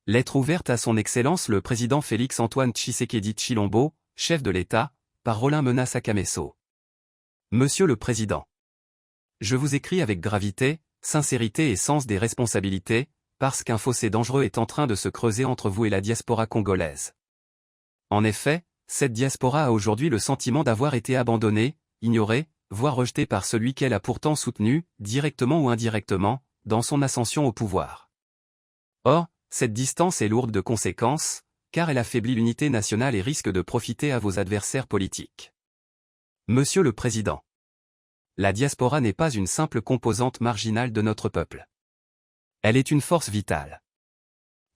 Lettre ouverte à son Excellence le président Félix-Antoine Tshisekedi Tshilombo, chef de l'État, par Rollin Menace Akameso. Monsieur le Président. Je vous écris avec gravité, sincérité et sens des responsabilités, parce qu'un fossé dangereux est en train de se creuser entre vous et la diaspora congolaise. En effet, cette diaspora a aujourd'hui le sentiment d'avoir été abandonnée, ignorée, voire rejetée par celui qu'elle a pourtant soutenu, directement ou indirectement, dans son ascension au pouvoir. Or, cette distance est lourde de conséquences, car elle affaiblit l'unité nationale et risque de profiter à vos adversaires politiques. Monsieur le Président. La diaspora n'est pas une simple composante marginale de notre peuple. Elle est une force vitale.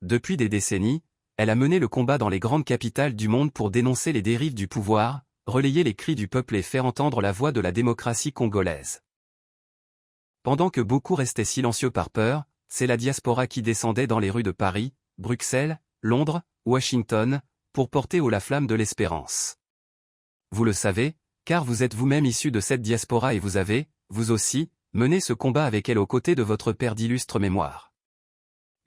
Depuis des décennies, elle a mené le combat dans les grandes capitales du monde pour dénoncer les dérives du pouvoir, relayer les cris du peuple et faire entendre la voix de la démocratie congolaise. Pendant que beaucoup restaient silencieux par peur, c'est la diaspora qui descendait dans les rues de Paris, Bruxelles, Londres, Washington, pour porter haut la flamme de l'espérance. Vous le savez, car vous êtes vous-même issu de cette diaspora et vous avez, vous aussi, mené ce combat avec elle aux côtés de votre père d'illustre mémoire.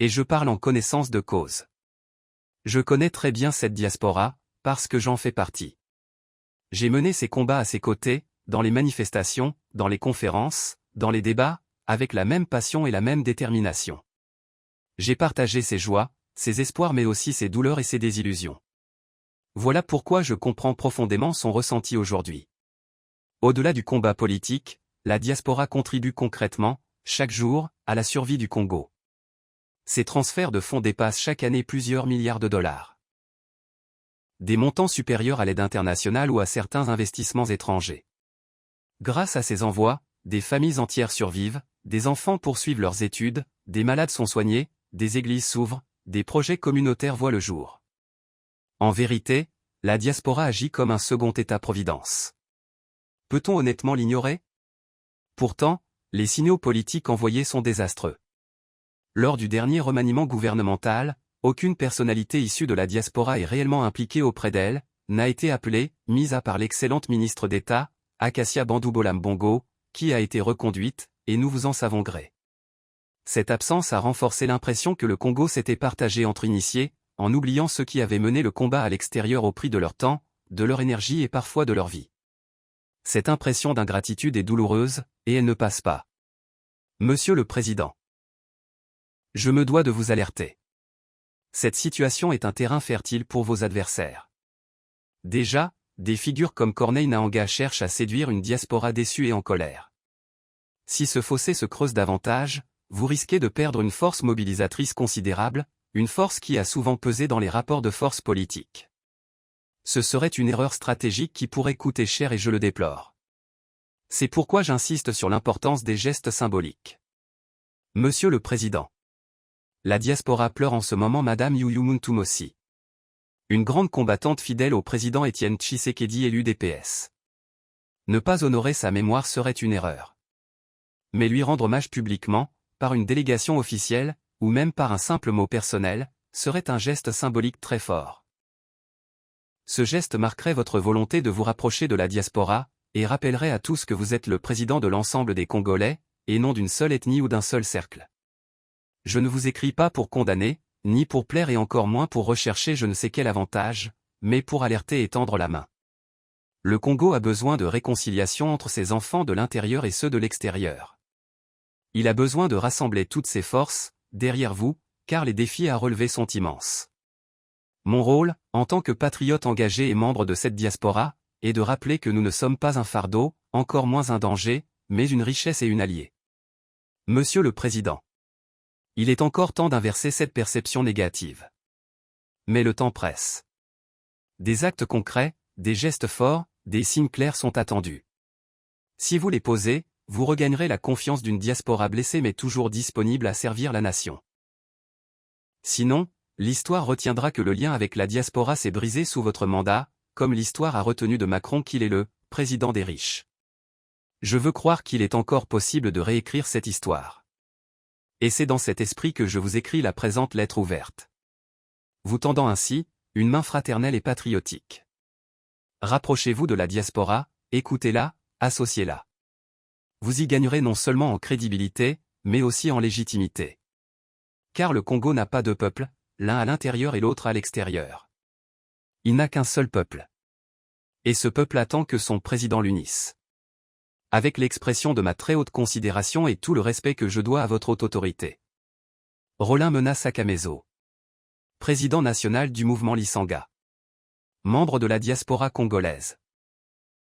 Et je parle en connaissance de cause. Je connais très bien cette diaspora, parce que j'en fais partie. J'ai mené ces combats à ses côtés, dans les manifestations, dans les conférences, dans les débats, avec la même passion et la même détermination. J'ai partagé ses joies, ses espoirs mais aussi ses douleurs et ses désillusions. Voilà pourquoi je comprends profondément son ressenti aujourd'hui. Au-delà du combat politique, la diaspora contribue concrètement, chaque jour, à la survie du Congo. Ces transferts de fonds dépassent chaque année plusieurs milliards de dollars. Des montants supérieurs à l'aide internationale ou à certains investissements étrangers. Grâce à ces envois, des familles entières survivent, des enfants poursuivent leurs études, des malades sont soignés, des églises s'ouvrent, des projets communautaires voient le jour. En vérité, la diaspora agit comme un second État-providence. Peut-on honnêtement l'ignorer? Pourtant, les signaux politiques envoyés sont désastreux. Lors du dernier remaniement gouvernemental, aucune personnalité issue de la diaspora est réellement impliquée auprès d'elle, n'a été appelée, mise à part l'excellente ministre d'État, Acacia Bandoubolam Bongo, qui a été reconduite, et nous vous en savons gré. Cette absence a renforcé l'impression que le Congo s'était partagé entre initiés, en oubliant ceux qui avaient mené le combat à l'extérieur au prix de leur temps, de leur énergie et parfois de leur vie. Cette impression d'ingratitude est douloureuse, et elle ne passe pas. Monsieur le Président. Je me dois de vous alerter. Cette situation est un terrain fertile pour vos adversaires. Déjà, des figures comme Corneille Naanga cherchent à séduire une diaspora déçue et en colère. Si ce fossé se creuse davantage, vous risquez de perdre une force mobilisatrice considérable, une force qui a souvent pesé dans les rapports de force politiques. Ce serait une erreur stratégique qui pourrait coûter cher et je le déplore. C'est pourquoi j'insiste sur l'importance des gestes symboliques. Monsieur le Président. La diaspora pleure en ce moment Madame Yuyu Tumosi. Une grande combattante fidèle au président Étienne Tshisekedi élu DPS. Ne pas honorer sa mémoire serait une erreur. Mais lui rendre hommage publiquement, par une délégation officielle, ou même par un simple mot personnel, serait un geste symbolique très fort. Ce geste marquerait votre volonté de vous rapprocher de la diaspora, et rappellerait à tous que vous êtes le président de l'ensemble des Congolais, et non d'une seule ethnie ou d'un seul cercle. Je ne vous écris pas pour condamner, ni pour plaire et encore moins pour rechercher je ne sais quel avantage, mais pour alerter et tendre la main. Le Congo a besoin de réconciliation entre ses enfants de l'intérieur et ceux de l'extérieur. Il a besoin de rassembler toutes ses forces, derrière vous, car les défis à relever sont immenses. Mon rôle, en tant que patriote engagé et membre de cette diaspora, est de rappeler que nous ne sommes pas un fardeau, encore moins un danger, mais une richesse et une alliée. Monsieur le Président. Il est encore temps d'inverser cette perception négative. Mais le temps presse. Des actes concrets, des gestes forts, des signes clairs sont attendus. Si vous les posez, vous regagnerez la confiance d'une diaspora blessée mais toujours disponible à servir la nation. Sinon, l'histoire retiendra que le lien avec la diaspora s'est brisé sous votre mandat, comme l'histoire a retenu de Macron qu'il est le « président des riches ». Je veux croire qu'il est encore possible de réécrire cette histoire. Et c'est dans cet esprit que je vous écris la présente lettre ouverte. Vous tendant ainsi, une main fraternelle et patriotique. Rapprochez-vous de la diaspora, écoutez-la, associez-la. Vous y gagnerez non seulement en crédibilité, mais aussi en légitimité. Car le Congo n'a pas de peuple, l'un à l'intérieur et l'autre à l'extérieur. Il n'a qu'un seul peuple. Et ce peuple attend que son président l'unisse. Avec l'expression de ma très haute considération et tout le respect que je dois à votre haute autorité. Rollin Mena Sakameso. Président national du mouvement Lisanga. Membre de la diaspora congolaise.